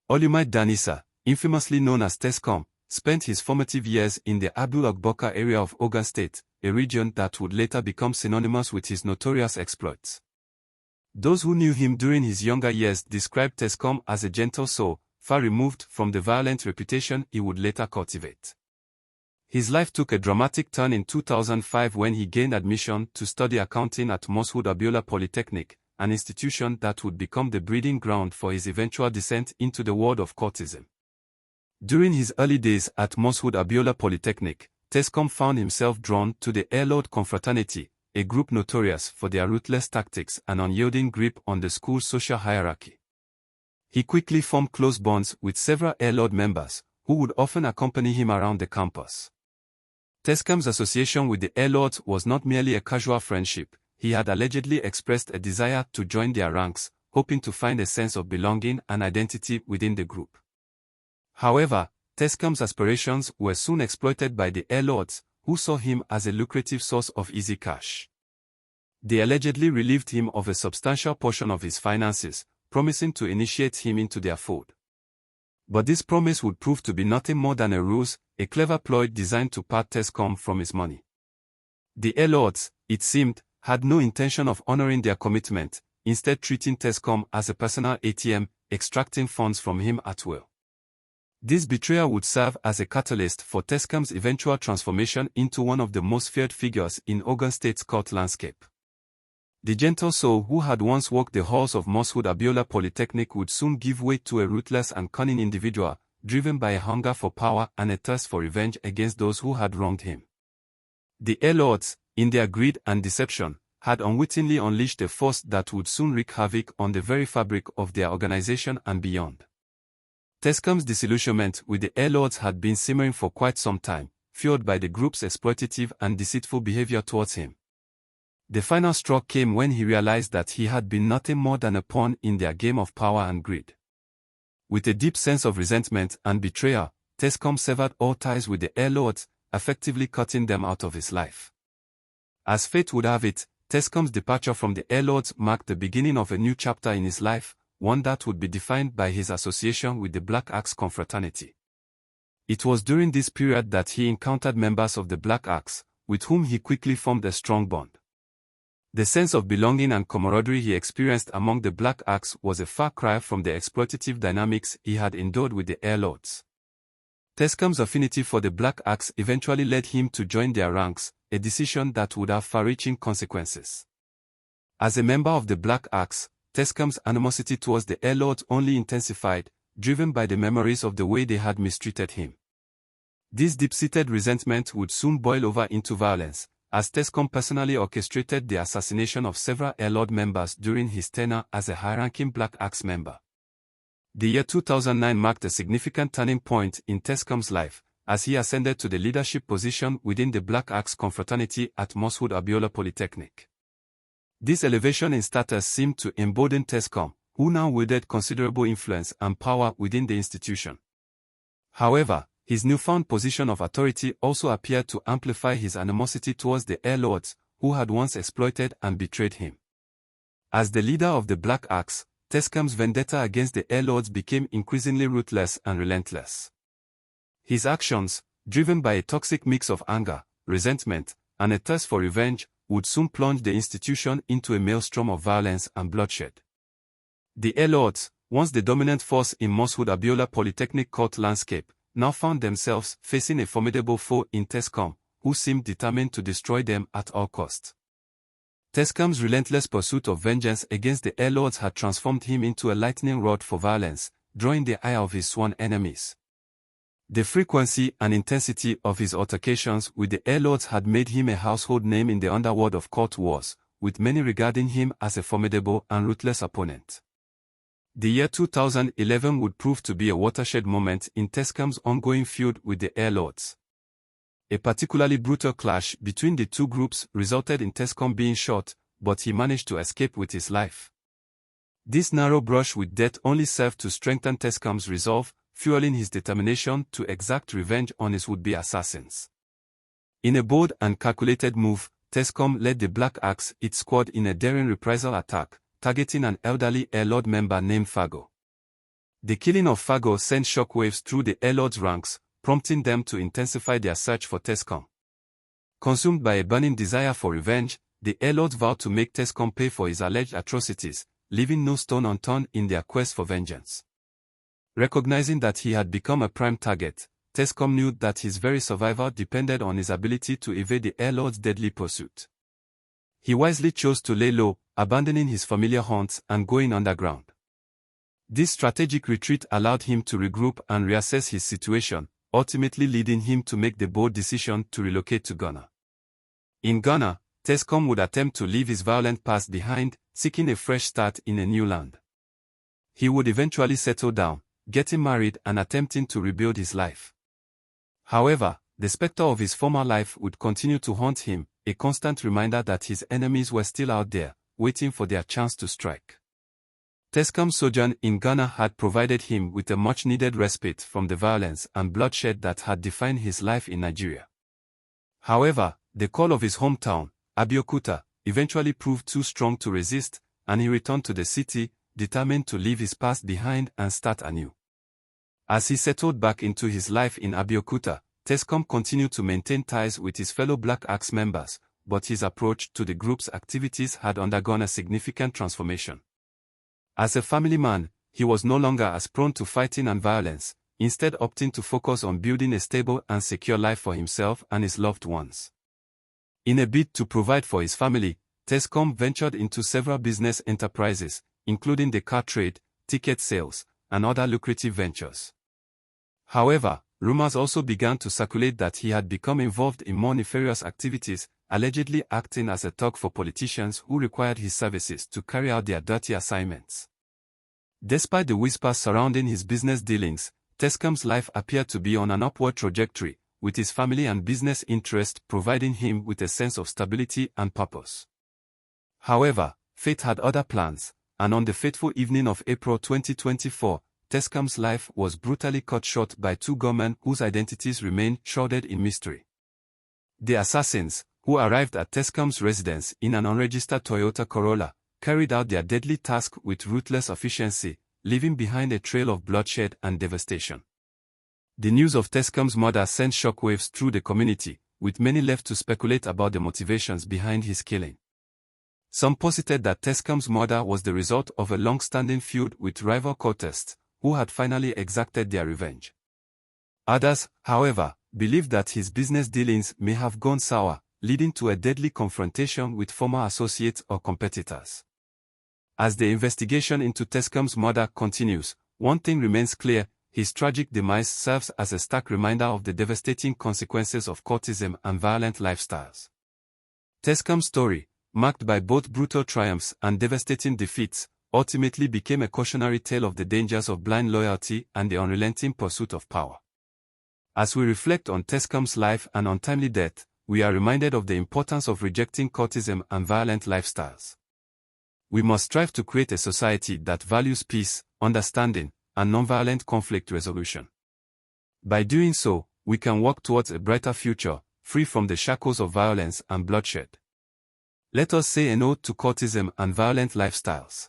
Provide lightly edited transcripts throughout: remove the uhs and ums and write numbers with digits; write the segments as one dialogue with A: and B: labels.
A: Olumide Danisa, infamously known as Tescom, spent his formative years in the abeokuta area of Ogun State, a region that would later become synonymous with his notorious exploits. Those who knew him during his younger years described Tescom as a gentle soul, far removed from the violent reputation he would later cultivate. His life took a dramatic turn in 2005 when he gained admission to study accounting at Abiola Polytechnic, an institution that would become the breeding ground for his eventual descent into the world of cultism. During his early days at Abiola Polytechnic, Tescom found himself drawn to the airlord confraternity, a group notorious for their ruthless tactics and unyielding grip on the school's social hierarchy. He quickly formed close bonds with several airlord members, who would often accompany him around the campus. Tescom's association with the airlords was not merely a casual friendship. He had allegedly expressed a desire to join their ranks, hoping to find a sense of belonging and identity within the group. However, Tescom's aspirations were soon exploited by the airlords, who saw him as a lucrative source of easy cash. They allegedly relieved him of a substantial portion of his finances, promising to initiate him into their fold. But this promise would prove to be nothing more than a ruse, a clever ploy designed to part Tescom from his money. The airlords, it seemed, had no intention of honoring their commitment, instead treating Tescom as a personal ATM, extracting funds from him at will. This betrayal would serve as a catalyst for Tescom's eventual transformation into one of the most feared figures in Ogun State's cult landscape. The gentle soul who had once walked the halls of Abiola Polytechnic would soon give way to a ruthless and cunning individual, driven by a hunger for power and a thirst for revenge against those who had wronged him. The airlords, in their greed and deception, had unwittingly unleashed a force that would soon wreak havoc on the very fabric of their organization and beyond. Tescom's disillusionment with the airlords had been simmering for quite some time, fueled by the group's exploitative and deceitful behavior towards him. The final straw came when he realized that he had been nothing more than a pawn in their game of power and greed. With a deep sense of resentment and betrayal, Tescom severed all ties with the airlords, effectively cutting them out of his life. As fate would have it, Tescom's departure from the airlords marked the beginning of a new chapter in his life, one that would be defined by his association with the Black Axe confraternity. It was during this period that he encountered members of the Black Axe, with whom he quickly formed a strong bond. The sense of belonging and camaraderie he experienced among the Black Axe was a far cry from the exploitative dynamics he had endured with the airlords. Tescom's affinity for the Black Axe eventually led him to join their ranks, a decision that would have far-reaching consequences. As a member of the Black Axe, Tescom's animosity towards the airlords only intensified, driven by the memories of the way they had mistreated him. This deep-seated resentment would soon boil over into violence, as Tescom personally orchestrated the assassination of several airlord members during his tenure as a high-ranking Black Axe member. The year 2009 marked a significant turning point in Tescom's life, as he ascended to the leadership position within the Black Axe confraternity at Abiola Polytechnic. This elevation in status seemed to embolden Tescom, who now wielded considerable influence and power within the institution. However, his newfound position of authority also appeared to amplify his animosity towards the airlords, who had once exploited and betrayed him. As the leader of the Black Axe, Tescom's vendetta against the airlords became increasingly ruthless and relentless. His actions, driven by a toxic mix of anger, resentment, and a thirst for revenge, would soon plunge the institution into a maelstrom of violence and bloodshed. The airlords, once the dominant force in Abiola Polytechnic cult landscape, now found themselves facing a formidable foe in Tescom, who seemed determined to destroy them at all costs. Tescom's relentless pursuit of vengeance against the airlords had transformed him into a lightning rod for violence, drawing the ire of his sworn enemies. The frequency and intensity of his altercations with the airlords had made him a household name in the underworld of cult wars, with many regarding him as a formidable and ruthless opponent. The year 2011 would prove to be a watershed moment in Tescom's ongoing feud with the airlords. A particularly brutal clash between the two groups resulted in Tescom being shot, but he managed to escape with his life. This narrow brush with death only served to strengthen Tescom's resolve, fueling his determination to exact revenge on his would-be assassins. In a bold and calculated move, Tescom led the Black Axe, its squad, in a daring reprisal attack, targeting an elderly airlord member named Fago. The killing of Fago sent shockwaves through the airlords' ranks, prompting them to intensify their search for Tescom. Consumed by a burning desire for revenge, the airlords vowed to make Tescom pay for his alleged atrocities, leaving no stone unturned in their quest for vengeance. Recognizing that he had become a prime target, Tescom knew that his very survival depended on his ability to evade the airlords' deadly pursuit. He wisely chose to lay low, abandoning his familiar haunts and going underground. This strategic retreat allowed him to regroup and reassess his situation, ultimately leading him to make the bold decision to relocate to Ghana. In Ghana, Tescom would attempt to leave his violent past behind, seeking a fresh start in a new land. He would eventually settle down, getting married and attempting to rebuild his life. However, the specter of his former life would continue to haunt him, a constant reminder that his enemies were still out there, waiting for their chance to strike. Tescom's sojourn in Ghana had provided him with a much-needed respite from the violence and bloodshed that had defined his life in Nigeria. However, the call of his hometown, Abeokuta, eventually proved too strong to resist, and he returned to the city, determined to leave his past behind and start anew. As he settled back into his life in Abeokuta, Tescom continued to maintain ties with his fellow Black Axe members, but his approach to the group's activities had undergone a significant transformation. As a family man, he was no longer as prone to fighting and violence, instead opting to focus on building a stable and secure life for himself and his loved ones. In a bid to provide for his family, Tescom ventured into several business enterprises, including the car trade, ticket sales, and other lucrative ventures. However, rumors also began to circulate that he had become involved in more nefarious activities, allegedly acting as a thug for politicians who required his services to carry out their dirty assignments. Despite the whispers surrounding his business dealings, Tescom's life appeared to be on an upward trajectory, with his family and business interests providing him with a sense of stability and purpose. However, fate had other plans, and on the fateful evening of April 2024, Tescom's life was brutally cut short by two gunmen whose identities remained shrouded in mystery. The assassins, who arrived at Tescom's residence in an unregistered Toyota Corolla, carried out their deadly task with ruthless efficiency, leaving behind a trail of bloodshed and devastation. The news of Tescom's murder sent shockwaves through the community, with many left to speculate about the motivations behind his killing. Some posited that Tescom's murder was the result of a long-standing feud with rival cultists, who had finally exacted their revenge. Others, however, believed that his business dealings may have gone sour, leading to a deadly confrontation with former associates or competitors. As the investigation into Tescom's murder continues, one thing remains clear: his tragic demise serves as a stark reminder of the devastating consequences of cultism and violent lifestyles. Tescom's story, marked by both brutal triumphs and devastating defeats, ultimately became a cautionary tale of the dangers of blind loyalty and the unrelenting pursuit of power. As we reflect on Tescom's life and untimely death, we are reminded of the importance of rejecting cultism and violent lifestyles. We must strive to create a society that values peace, understanding, and nonviolent conflict resolution. By doing so, we can work towards a brighter future, free from the shackles of violence and bloodshed. Let us say a no to cultism and violent lifestyles.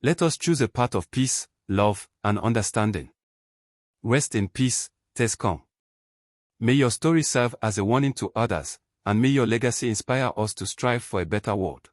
A: Let us choose a path of peace, love, and understanding. Rest in peace, Tescom. May your story serve as a warning to others, and may your legacy inspire us to strive for a better world.